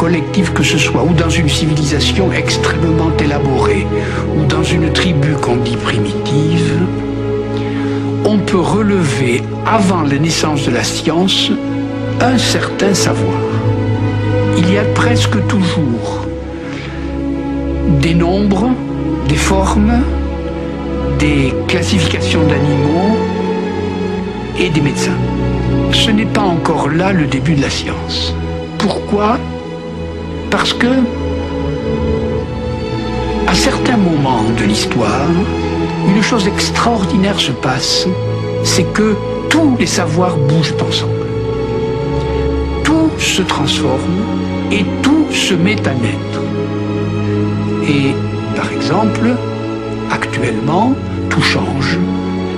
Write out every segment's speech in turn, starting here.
collectif que ce soit, ou dans une civilisation extrêmement élaborée, ou dans une tribu qu'on dit primitive, on peut relever, avant la naissance de la science, un certain savoir. Il y a presque toujours des nombres, des formes, des classifications d'animaux et des médecins. Ce n'est pas encore là le début de la science. Pourquoi? Parce que, à certains moments de l'histoire, une chose extraordinaire se passe, c'est que tous les savoirs bougent ensemble. Tout se transforme et tout se met à naître. Et, par exemple, actuellement, tout change.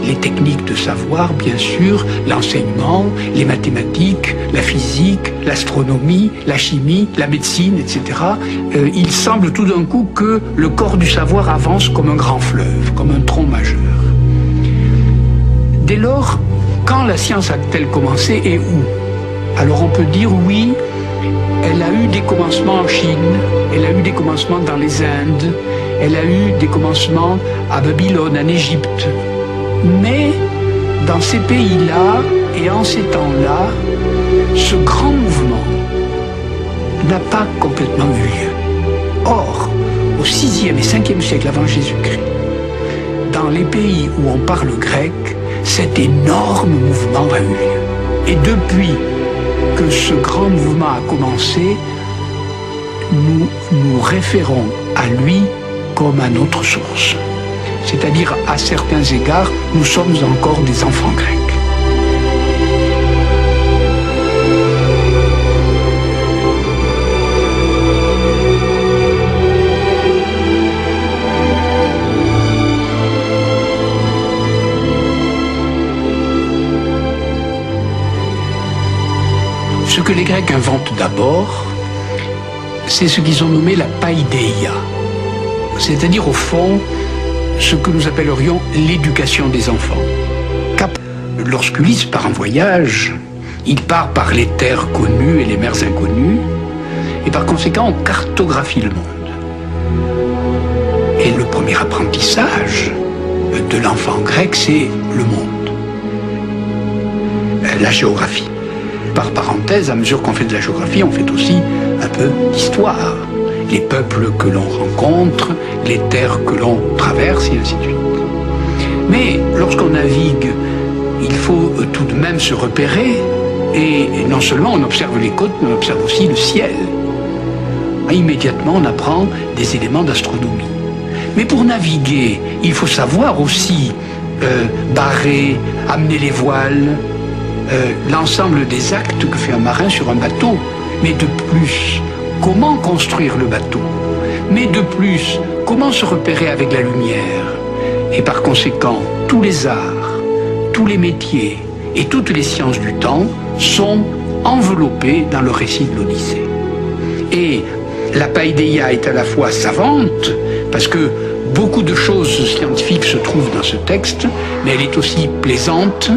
Les techniques de savoir, bien sûr, l'enseignement, les mathématiques, la physique, l'astronomie, la chimie, la médecine, etc. Il semble tout d'un coup que le corps du savoir avance comme un grand fleuve, comme un tronc majeur. Dès lors, quand la science a-t-elle commencé et où? Alors on peut dire oui, elle a eu des commencements en Chine, elle a eu des commencements dans les Indes, elle a eu des commencements à Babylone, en Égypte. Mais dans ces pays-là et en ces temps-là, ce grand mouvement n'a pas complètement eu lieu. Or, au 6e et 5e siècle avant Jésus-Christ, dans les pays où on parle grec, cet énorme mouvement a eu lieu. Et depuis que ce grand mouvement a commencé, nous nous référons à lui comme à notre source. C'est-à-dire, à certains égards, nous sommes encore des enfants grecs. Ce que les Grecs inventent d'abord, c'est ce qu'ils ont nommé la paideia. C'est-à-dire, au fond, ce que nous appellerions l'éducation des enfants. Lorsqu'Ulysse part en voyage, il part par les terres connues et les mers inconnues, et par conséquent, on cartographie le monde. Et le premier apprentissage de l'enfant grec, c'est le monde, la géographie. Par parenthèse, à mesure qu'on fait de la géographie, on fait aussi un peu d'histoire. Les peuples que l'on rencontre, les terres que l'on traverse, et ainsi de suite. Mais lorsqu'on navigue, il faut tout de même se repérer, et non seulement on observe les côtes, mais on observe aussi le ciel. Immédiatement, on apprend des éléments d'astronomie. Mais pour naviguer, il faut savoir aussi barrer, amener les voiles, l'ensemble des actes que fait un marin sur un bateau. Mais de plus, comment construire le bateau? Mais de plus, comment se repérer avec la lumière? Et par conséquent, tous les arts, tous les métiers et toutes les sciences du temps sont enveloppés dans le récit de l'Odyssée. Et la paideia est à la fois savante, parce que beaucoup de choses scientifiques se trouvent dans ce texte, mais elle est aussi plaisante,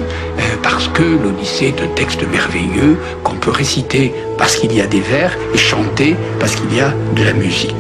parce que l'Odyssée est un texte merveilleux qu'on peut réciter parce qu'il y a des vers et chanter parce qu'il y a de la musique.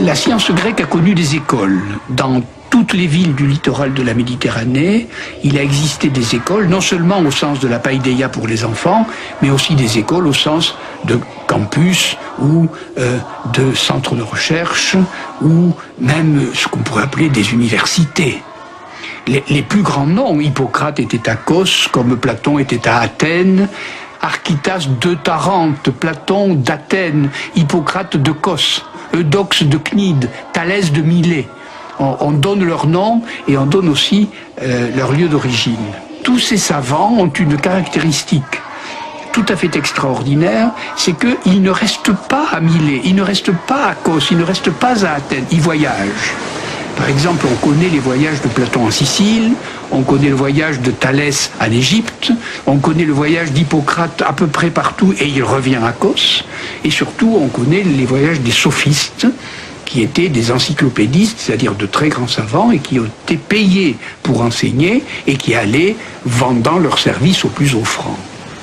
La science grecque a connu des écoles. Dans toutes les villes du littoral de la Méditerranée, il a existé des écoles, non seulement au sens de la paideia pour les enfants, mais aussi des écoles au sens de campus ou de centres de recherche, ou même ce qu'on pourrait appeler des universités. Les plus grands noms, Hippocrate était à Kos, comme Platon était à Athènes, Archytas de Tarente, Platon d'Athènes, Hippocrate de Kos, Eudoxe de Cnide, Thalès de Milet. On donne leur nom et on donne aussi leur lieu d'origine. Tous ces savants ont une caractéristique tout à fait extraordinaire, c'est qu'ils ne restent pas à Milet, ils ne restent pas à Kos, ils ne restent pas à Athènes, ils voyagent. Par exemple, on connaît les voyages de Platon en Sicile, on connaît le voyage de Thalès en Égypte, on connaît le voyage d'Hippocrate à peu près partout et il revient à Kos, et surtout on connaît les voyages des sophistes, qui étaient des encyclopédistes, c'est-à-dire de très grands savants, et qui ont été payés pour enseigner, et qui allaient vendant leurs services au plus offrant.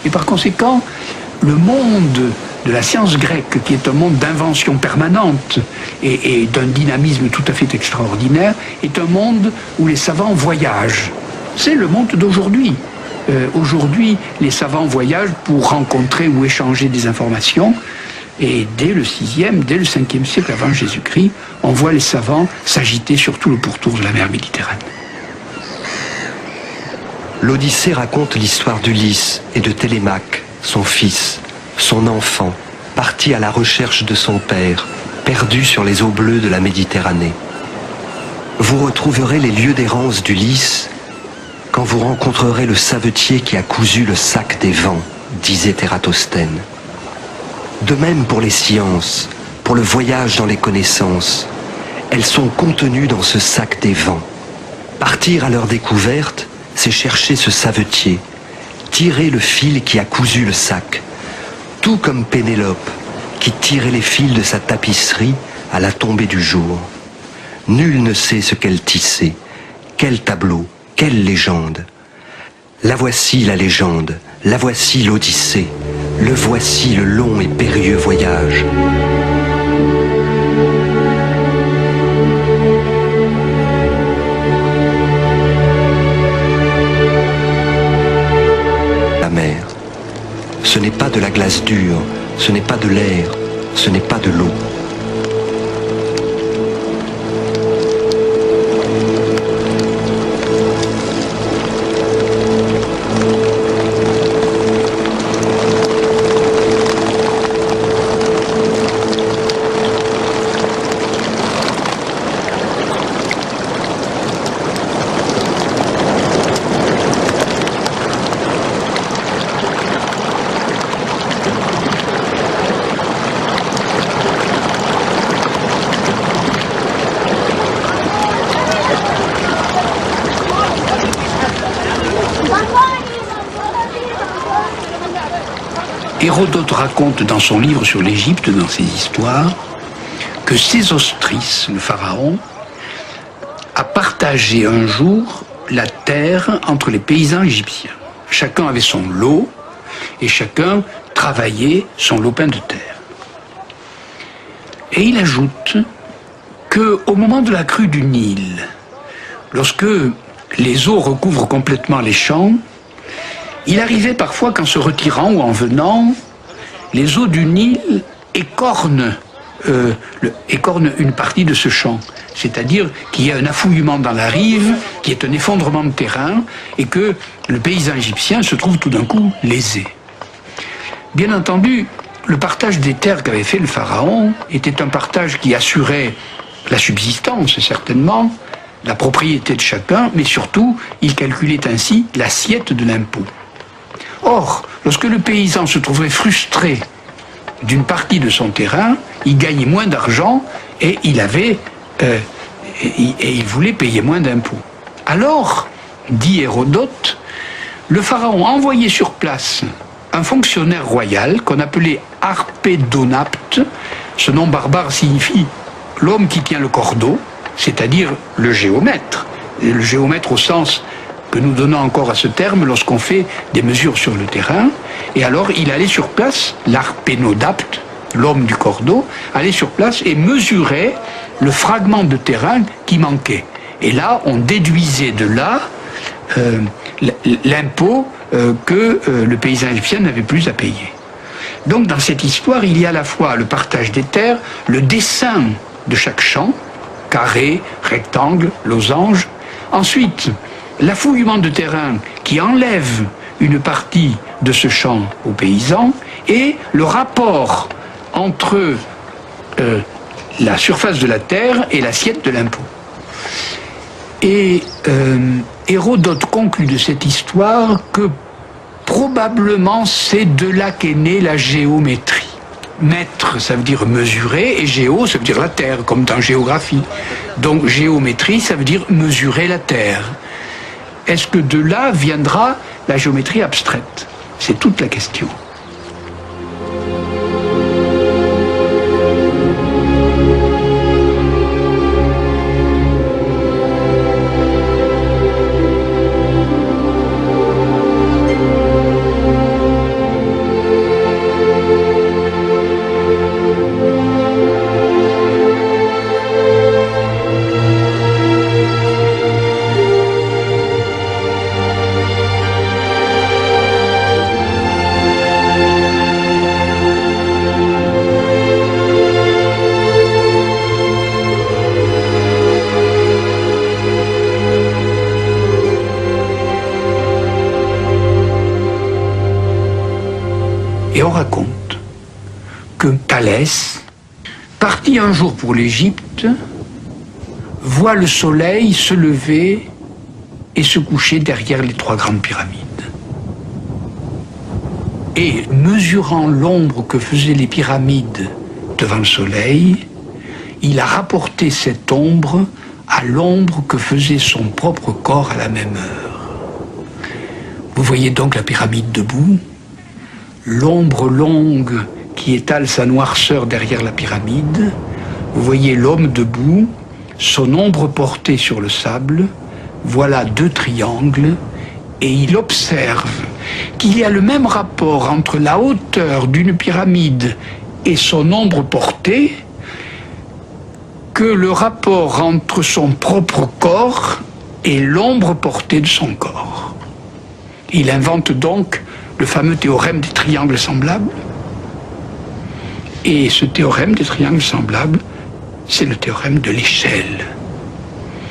Et par conséquent, le monde de la science grecque, qui est un monde d'invention permanente et d'un dynamisme tout à fait extraordinaire, est un monde où les savants voyagent. C'est le monde d'aujourd'hui. Aujourd'hui, les savants voyagent pour rencontrer ou échanger des informations. Et dès le 6e, dès le 5e siècle avant Jésus-Christ, on voit les savants s'agiter sur tout le pourtour de la mer Méditerranée. L'Odyssée raconte l'histoire d'Ulysse et de Télémaque, son fils, son enfant, parti à la recherche de son père, perdu sur les eaux bleues de la Méditerranée. Vous retrouverez les lieux d'errance d'Ulysse quand vous rencontrerez le savetier qui a cousu le sac des vents, disait Ératosthène. De même pour les sciences, pour le voyage dans les connaissances, elles sont contenues dans ce sac des vents. Partir à leur découverte, c'est chercher ce savetier, tirer le fil qui a cousu le sac, tout comme Pénélope, qui tirait les fils de sa tapisserie à la tombée du jour. Nul ne sait ce qu'elle tissait, quel tableau, quelle légende. La voici la légende, la voici l'Odyssée. Le voici le long et périlleux voyage. La mer, ce n'est pas de la glace dure, ce n'est pas de l'air, ce n'est pas de l'eau. Hérodote raconte dans son livre sur l'Égypte, dans ses histoires, que Sésostris, le pharaon, a partagé un jour la terre entre les paysans égyptiens. Chacun avait son lot et chacun travaillait son lopin de terre. Et il ajoute qu'au moment de la crue du Nil, lorsque les eaux recouvrent complètement les champs, il arrivait parfois qu'en se retirant ou en venant, les eaux du Nil écornent une partie de ce champ. C'est-à-dire qu'il y a un affouillement dans la rive, qui est un effondrement de terrain, et que le paysan égyptien se trouve tout d'un coup lésé. Bien entendu, le partage des terres qu'avait fait le pharaon était un partage qui assurait la subsistance, certainement, la propriété de chacun, mais surtout, il calculait ainsi l'assiette de l'impôt. Or, lorsque le paysan se trouvait frustré d'une partie de son terrain, il gagnait moins d'argent et il voulait payer moins d'impôts. Alors, dit Hérodote, le pharaon a envoyé sur place un fonctionnaire royal qu'on appelait Harpédonapte. Ce nom barbare signifie l'homme qui tient le cordeau, c'est-à-dire le géomètre. Et le géomètre au sens que nous donnons encore à ce terme lorsqu'on fait des mesures sur le terrain. Et alors il allait sur place, l'Harpénodapte, l'homme du cordeau, allait sur place et mesurait le fragment de terrain qui manquait. Et là, on déduisait de là l'impôt que le paysan égyptien n'avait plus à payer. Donc dans cette histoire, il y a à la fois le partage des terres, le dessin de chaque champ, carré, rectangle, losange. Ensuite, l'affouillement de terrain qui enlève une partie de ce champ aux paysans et le rapport entre la surface de la terre et l'assiette de l'impôt. Et Hérodote conclut de cette histoire que probablement c'est de là qu'est née la géométrie. Mètre, ça veut dire mesurer, et géo, ça veut dire la terre, comme dans géographie. Donc géométrie, ça veut dire mesurer la terre. est-ce que de là viendra la géométrie abstraite? C'est toute la question. Et on raconte que Thalès, parti un jour pour l'Égypte, voit le soleil se lever et se coucher derrière les 3 grandes pyramides. Et mesurant l'ombre que faisaient les pyramides devant le soleil, il a rapporté cette ombre à l'ombre que faisait son propre corps à la même heure. Vous voyez donc la pyramide debout, l'ombre longue qui étale sa noirceur derrière la pyramide. Vous voyez l'homme debout, son ombre portée sur le sable. Voilà 2 triangles et il observe qu'il y a le même rapport entre la hauteur d'une pyramide et son ombre portée que le rapport entre son propre corps et l'ombre portée de son corps. Il invente donc le fameux théorème des triangles semblables. Et ce théorème des triangles semblables, c'est le théorème de l'échelle.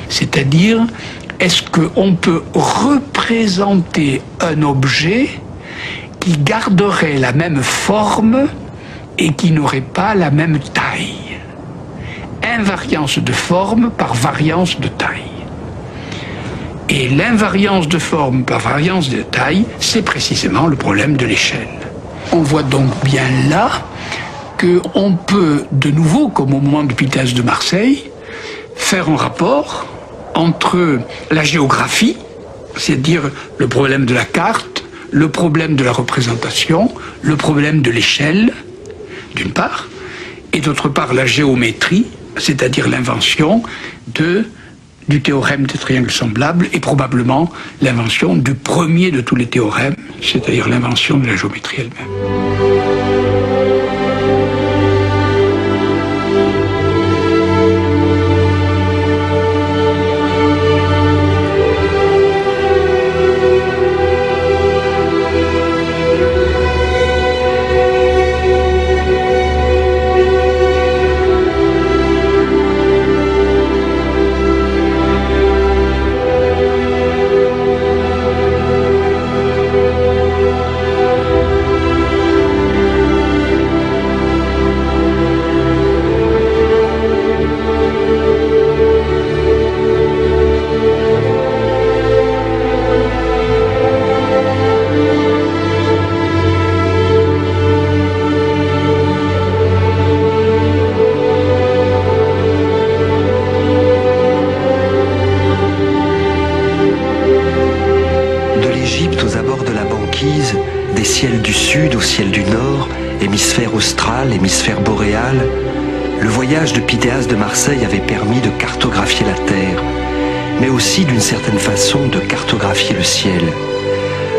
C'est-à-dire, est-ce qu'on peut représenter un objet qui garderait la même forme et qui n'aurait pas la même taille? Invariance de forme par variance de taille. Et l'invariance de forme par variance de taille, c'est précisément le problème de l'échelle. On voit donc bien là qu'on peut, de nouveau, comme au moment du Pythèse de Marseille, faire un rapport entre la géographie, c'est-à-dire le problème de la carte, le problème de la représentation, le problème de l'échelle, d'une part, et d'autre part la géométrie, c'est-à-dire l'invention du théorème des triangles semblables et probablement l'invention du premier de tous les théorèmes, c'est-à-dire l'invention de la géométrie elle-même. Des ciels du sud au ciel du nord, hémisphère austral, hémisphère boréal, le voyage de Pythéas de Marseille avait permis de cartographier la Terre, mais aussi d'une certaine façon de cartographier le ciel.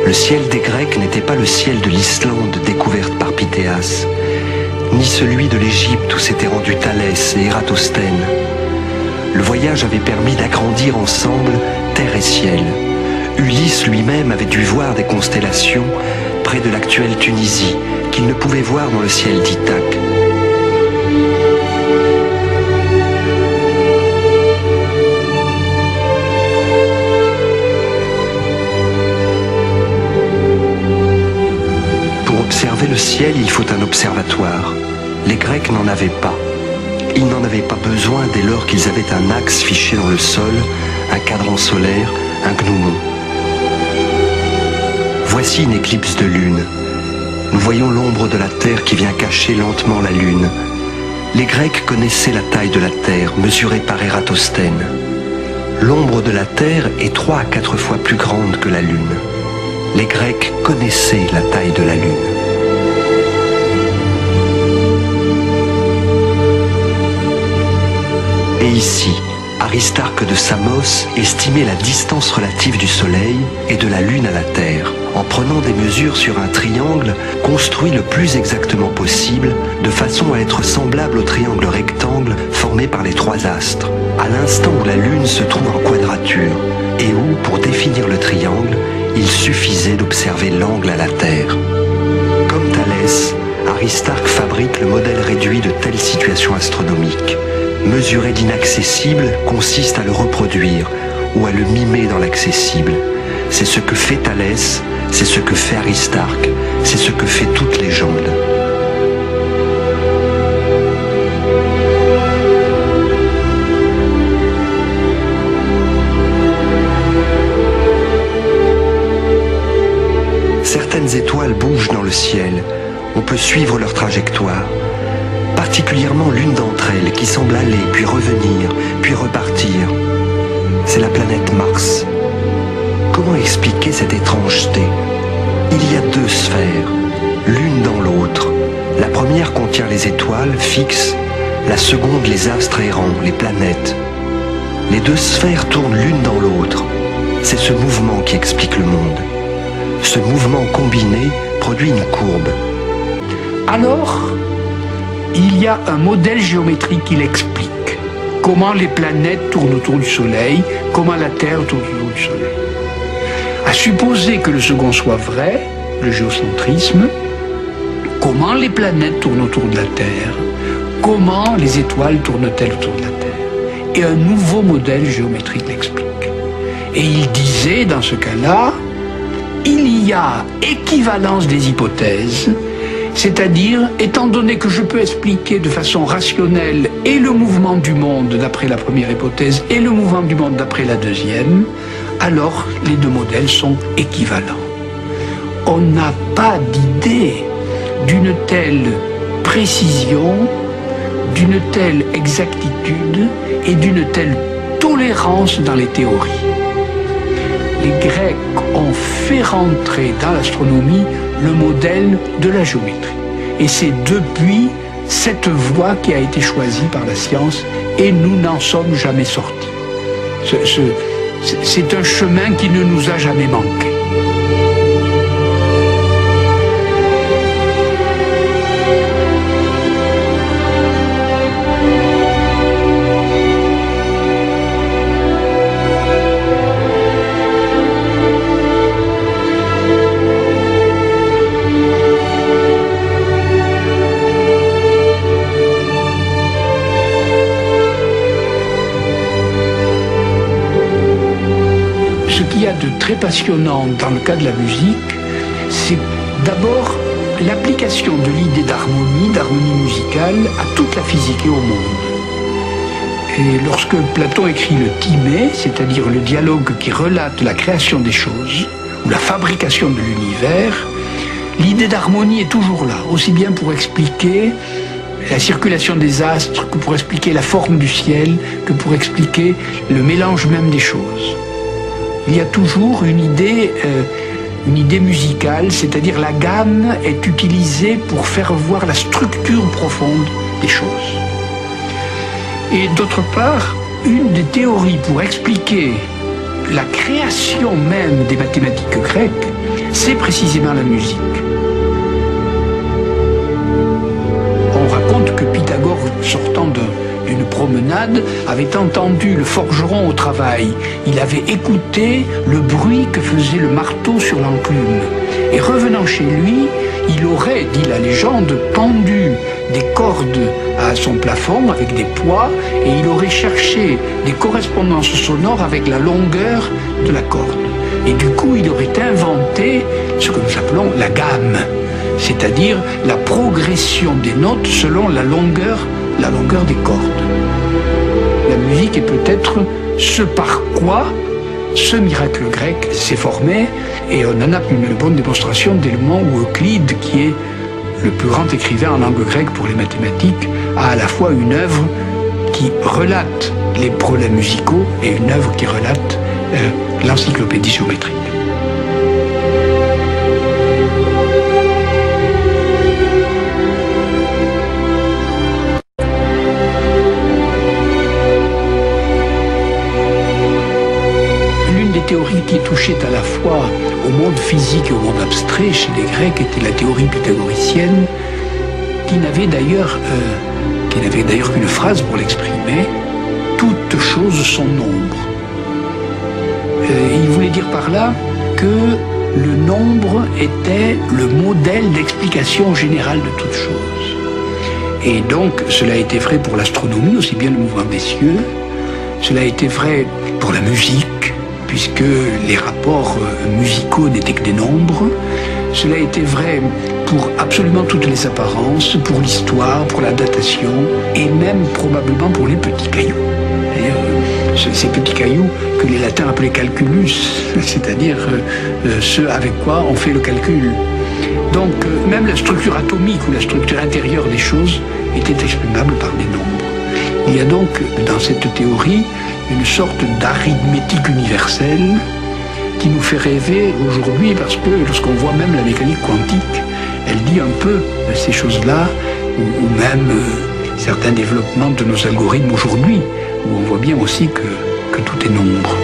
Le ciel des Grecs n'était pas le ciel de l'Islande découverte par Pythéas, ni celui de l'Égypte où s'étaient rendus Thalès et Ératosthène. Le voyage avait permis d'agrandir ensemble terre et ciel. Ulysse lui-même avait dû voir des constellations près de l'actuelle Tunisie, qu'il ne pouvait voir dans le ciel d'Ithaque. Pour observer le ciel, il faut un observatoire. Les Grecs n'en avaient pas. Ils n'en avaient pas besoin dès lors qu'ils avaient un axe fiché dans le sol, un cadran solaire, un gnomon. Voici une éclipse de lune. Nous voyons l'ombre de la Terre qui vient cacher lentement la lune. Les Grecs connaissaient la taille de la Terre, mesurée par Ératosthène. L'ombre de la Terre est 3 à 4 fois plus grande que la Lune. Les Grecs connaissaient la taille de la Lune. Et ici, Aristarque de Samos estimait la distance relative du Soleil et de la Lune à la Terre, en prenant des mesures sur un triangle construit le plus exactement possible, de façon à être semblable au triangle rectangle formé par les 3 astres, à l'instant où la Lune se trouve en quadrature, et où, pour définir le triangle, il suffisait d'observer l'angle à la Terre. Comme Thalès, Aristarque fabrique le modèle réduit de telles situations astronomiques. Mesurer l'inaccessible consiste à le reproduire ou à le mimer dans l'accessible. C'est ce que fait Thalès, c'est ce que fait Aristarque, c'est ce que fait toute légende. Certaines étoiles bougent dans le ciel, on peut suivre leur trajectoire. Particulièrement l'une d'entre elles qui semble aller, puis revenir, puis repartir. C'est la planète Mars. Comment expliquer cette étrangeté? Il y a 2 sphères, l'une dans l'autre. La première contient les étoiles fixes, la seconde les astres errants, les planètes. Les 2 sphères tournent l'une dans l'autre. C'est ce mouvement qui explique le monde. Ce mouvement combiné produit une courbe. Alors, il y a un modèle géométrique qui l'explique. Comment les planètes tournent autour du Soleil, comment la Terre tourne autour du Soleil. À supposer que le second soit vrai, le géocentrisme, comment les planètes tournent autour de la Terre, comment les étoiles tournent-elles autour de la Terre. Et un nouveau modèle géométrique l'explique. Et il disait, dans ce cas-là, il y a équivalence des hypothèses. C'est-à-dire, étant donné que je peux expliquer de façon rationnelle et le mouvement du monde d'après la première hypothèse et le mouvement du monde d'après la deuxième, alors les 2 modèles sont équivalents. On n'a pas d'idée d'une telle précision, d'une telle exactitude et d'une telle tolérance dans les théories. Les Grecs ont fait rentrer dans l'astronomie le modèle de la géométrie. Et c'est depuis cette voie qui a été choisie par la science et nous n'en sommes jamais sortis. C'est un chemin qui ne nous a jamais manqué. Ce qu'il y a de très passionnant dans le cas de la musique, c'est d'abord l'application de l'idée d'harmonie musicale à toute la physique et au monde. Et lorsque Platon écrit le Timée, c'est-à-dire le dialogue qui relate la création des choses, ou la fabrication de l'univers, l'idée d'harmonie est toujours là, aussi bien pour expliquer la circulation des astres, que pour expliquer la forme du ciel, que pour expliquer le mélange même des choses. Il y a toujours une idée musicale, c'est-à-dire la gamme est utilisée pour faire voir la structure profonde des choses. Et d'autre part, une des théories pour expliquer la création même des mathématiques grecques, c'est précisément la musique. On raconte que Pythagore, sortant d'une promenade, avait entendu le forgeron au travail. Il avait écouté le bruit que faisait le marteau sur l'enclume. Et revenant chez lui, il aurait, dit la légende, pendu des cordes à son plafond avec des poids et il aurait cherché des correspondances sonores avec la longueur de la corde. Et du coup, il aurait inventé ce que nous appelons la gamme, c'est-à-dire la progression des notes selon la longueur des cordes. La musique est peut-être ce par quoi ce miracle grec s'est formé, et on en a une bonne démonstration dès le moment où Euclide, qui est le plus grand écrivain en langue grecque pour les mathématiques, a à la fois une œuvre qui relate les problèmes musicaux et une œuvre qui relate l'encyclopédie géométrique. L'une des théories qui touchait à la fois au monde physique et au monde abstrait chez les Grecs était la théorie pythagoricienne, qui n'avait d'ailleurs qu'une phrase pour l'exprimer: toutes choses sont nombre. Il voulait dire par là que le nombre était le modèle d'explication générale de toute chose. Et donc cela a été vrai pour l'astronomie, aussi bien le mouvement des cieux, cela a été vrai pour la musique, puisque les rapports musicaux n'étaient que des nombres. Cela a été vrai pour absolument toutes les apparences, pour l'histoire, pour la datation, et même probablement pour les petits cailloux. Ces petits cailloux que les latins appelaient calculus, c'est-à-dire ceux avec quoi on fait le calcul. Donc même la structure atomique ou la structure intérieure des choses était exprimable par des nombres. Il y a donc dans cette théorie une sorte d'arithmétique universelle qui nous fait rêver aujourd'hui, parce que lorsqu'on voit même la mécanique quantique, elle dit un peu ces choses-là, ou même certains développements de nos algorithmes aujourd'hui, où on voit bien aussi que tout est nombre.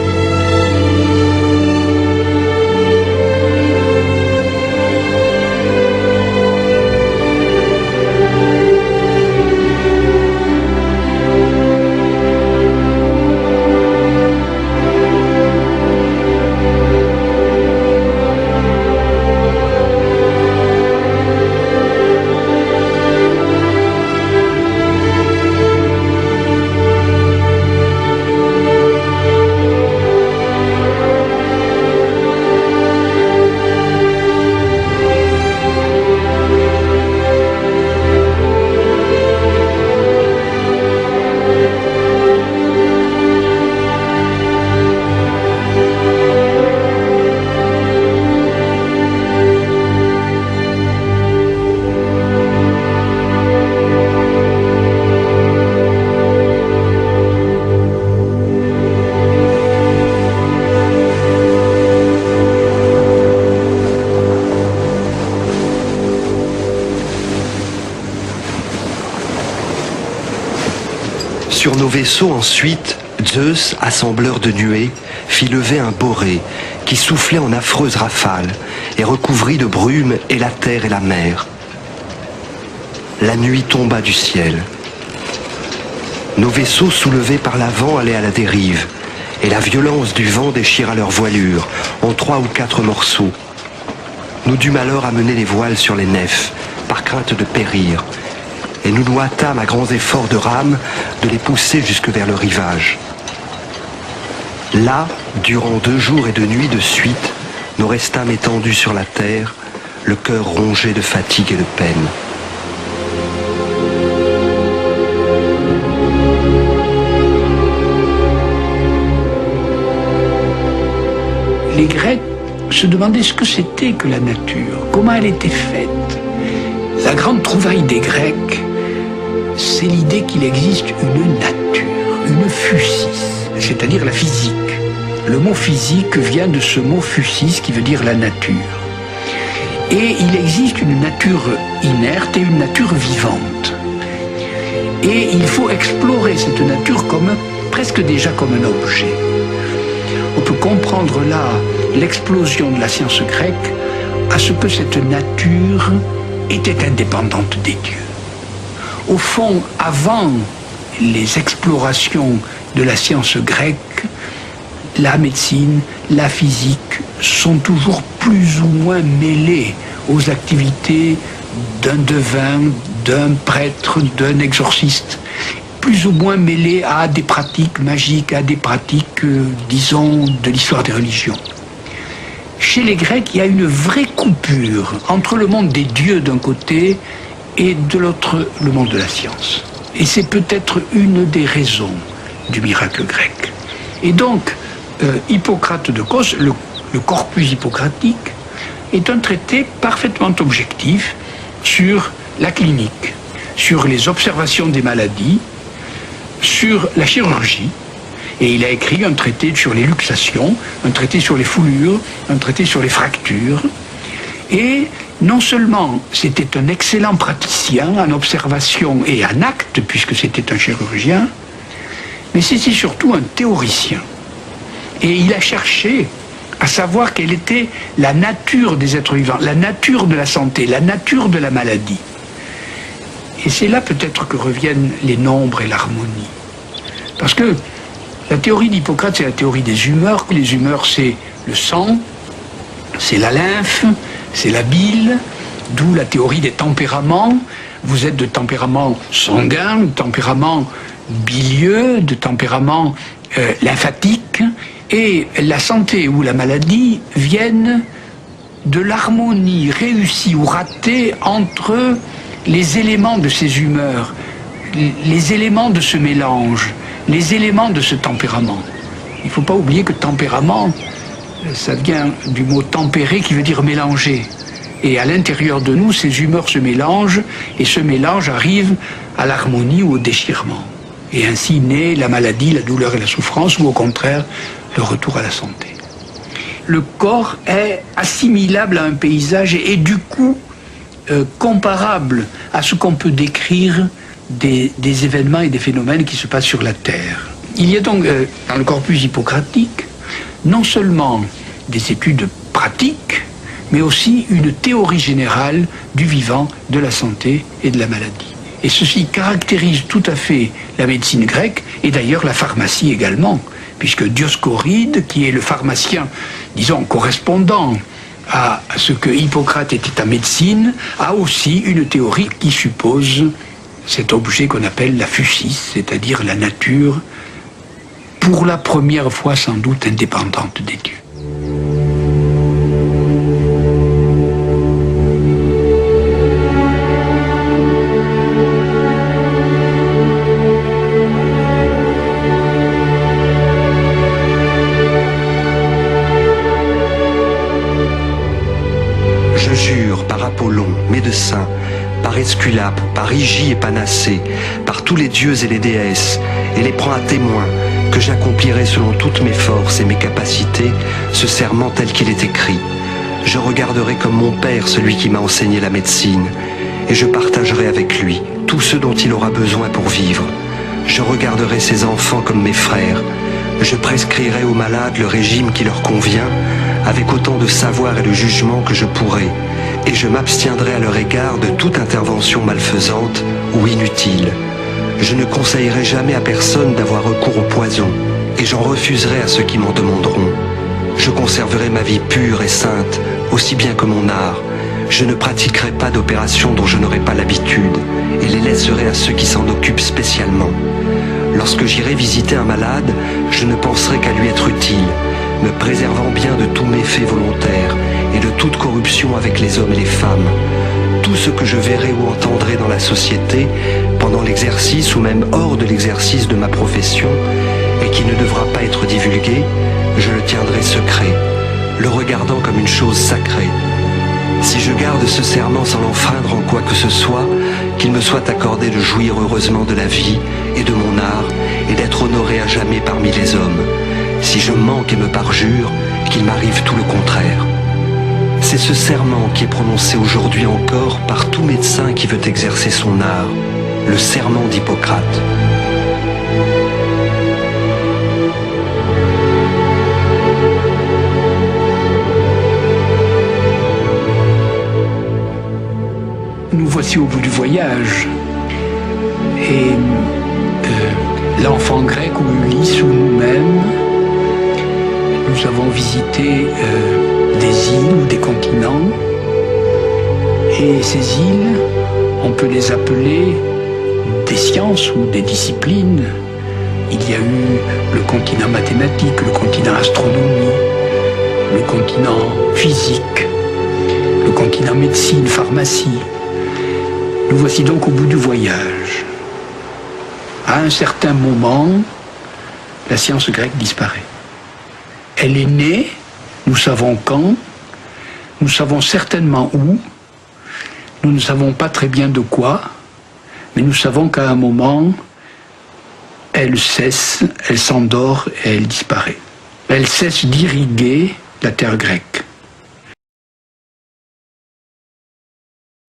Sur nos vaisseaux ensuite, Zeus, assembleur de nuées, fit lever un boré qui soufflait en affreuses rafales et recouvrit de brume et la terre et la mer. La nuit tomba du ciel. Nos vaisseaux soulevés par la vent allaient à la dérive, et la violence du vent déchira leurs voilures en 3 ou 4 morceaux. Nous dûmes alors amener les voiles sur les nefs, par crainte de périr, et nous nous hâtâmes à grands efforts de rame de les pousser jusque vers le rivage. Là, durant 2 jours et 2 nuits de suite, nous restâmes étendus sur la terre, le cœur rongé de fatigue et de peine. Les Grecs se demandaient ce que c'était que la nature, comment elle était faite. La grande trouvaille des Grecs, c'est l'idée qu'il existe une nature, une physis, c'est-à-dire la physique. Le mot physique vient de ce mot physis qui veut dire la nature. Et il existe une nature inerte et une nature vivante. Et il faut explorer cette nature presque déjà comme un objet. On peut comprendre là l'explosion de la science grecque à ce que cette nature était indépendante des dieux. Au fond, avant les explorations de la science grecque, la médecine, la physique sont toujours plus ou moins mêlées aux activités d'un devin, d'un prêtre, d'un exorciste, plus ou moins mêlées à des pratiques magiques, à des pratiques, disons, de l'histoire des religions. Chez les Grecs, il y a une vraie coupure entre le monde des dieux d'un côté et de l'autre, le monde de la science. Et c'est peut-être une des raisons du miracle grec. Et donc, Hippocrate de Cos, le corpus hippocratique, est un traité parfaitement objectif sur la clinique, sur les observations des maladies, sur la chirurgie, Et il a écrit un traité sur les luxations, un traité sur les foulures, un traité sur les fractures. Et non seulement c'était un excellent praticien en observation et en acte, puisque c'était un chirurgien, mais c'était surtout un théoricien. Et il a cherché à savoir quelle était la nature des êtres vivants, la nature de la santé, la nature de la maladie. Et c'est là peut-être que reviennent les nombres et l'harmonie. Parce que la théorie d'Hippocrate, c'est la théorie des humeurs. Les humeurs, c'est le sang, c'est la lymphe, c'est la bile, d'où la théorie des tempéraments. Vous êtes de tempérament sanguin, de tempérament bilieux, de tempérament lymphatique. Et la santé ou la maladie viennent de l'harmonie réussie ou ratée entre les éléments de ces humeurs, les éléments de ce mélange, les éléments de ce tempérament. Il ne faut pas oublier que tempérament, ça vient du mot tempérer qui veut dire mélanger. Et à l'intérieur de nous, ces humeurs se mélangent, et ce mélange arrive à l'harmonie ou au déchirement. Et ainsi naît la maladie, la douleur et la souffrance, ou au contraire, le retour à la santé. Le corps est assimilable à un paysage et du coup comparable à ce qu'on peut décrire des événements et des phénomènes qui se passent sur la Terre. Il y a donc dans le corpus hippocratique non seulement des études pratiques, mais aussi une théorie générale du vivant, de la santé et de la maladie. Et ceci caractérise tout à fait la médecine grecque et d'ailleurs la pharmacie également, puisque Dioscoride, qui est le pharmacien, disons, correspondant à ce que Hippocrate était en médecine, a aussi une théorie qui suppose cet objet qu'on appelle la physis, c'est-à-dire la nature, pour la première fois sans doute indépendante des dieux. Médecin, par Esculape, par Hygie et Panacée, par tous les dieux et les déesses, et les prends à témoin que j'accomplirai selon toutes mes forces et mes capacités ce serment tel qu'il est écrit. Je regarderai comme mon père celui qui m'a enseigné la médecine, et je partagerai avec lui tout ce dont il aura besoin pour vivre. Je regarderai ses enfants comme mes frères. Je prescrirai aux malades le régime qui leur convient, avec autant de savoir et de jugement que je pourrai, et je m'abstiendrai à leur égard de toute intervention malfaisante ou inutile. Je ne conseillerai jamais à personne d'avoir recours au poison, et j'en refuserai à ceux qui m'en demanderont. Je conserverai ma vie pure et sainte, aussi bien que mon art. Je ne pratiquerai pas d'opérations dont je n'aurai pas l'habitude, et les laisserai à ceux qui s'en occupent spécialement. Lorsque j'irai visiter un malade, je ne penserai qu'à lui être utile, me préservant bien de tout méfait volontaire et de toute corruption avec les hommes et les femmes. Tout ce que je verrai ou entendrai dans la société, pendant l'exercice ou même hors de l'exercice de ma profession, et qui ne devra pas être divulgué, je le tiendrai secret, le regardant comme une chose sacrée. Si je garde ce serment sans l'enfreindre en quoi que ce soit, qu'il me soit accordé de jouir heureusement de la vie et de mon art, et d'être honoré à jamais parmi les hommes. Si je manque et me parjure, qu'il m'arrive tout le contraire. C'est ce serment qui est prononcé aujourd'hui encore par tout médecin qui veut exercer son art, le serment d'Hippocrate. Nous voici au bout du voyage. Et l'enfant grec ou Ulysse ou nous-mêmes, nous avons visité des îles ou des continents. Et ces îles, on peut les appeler des sciences ou des disciplines. Il y a eu le continent mathématique, le continent astronomie, le continent physique, le continent médecine, pharmacie. Nous voici donc au bout du voyage. À un certain moment, la science grecque disparaît. Elle est née, nous savons quand, nous savons certainement où, nous ne savons pas très bien de quoi, mais nous savons qu'à un moment, elle cesse, elle s'endort et elle disparaît. Elle cesse d'irriguer la terre grecque.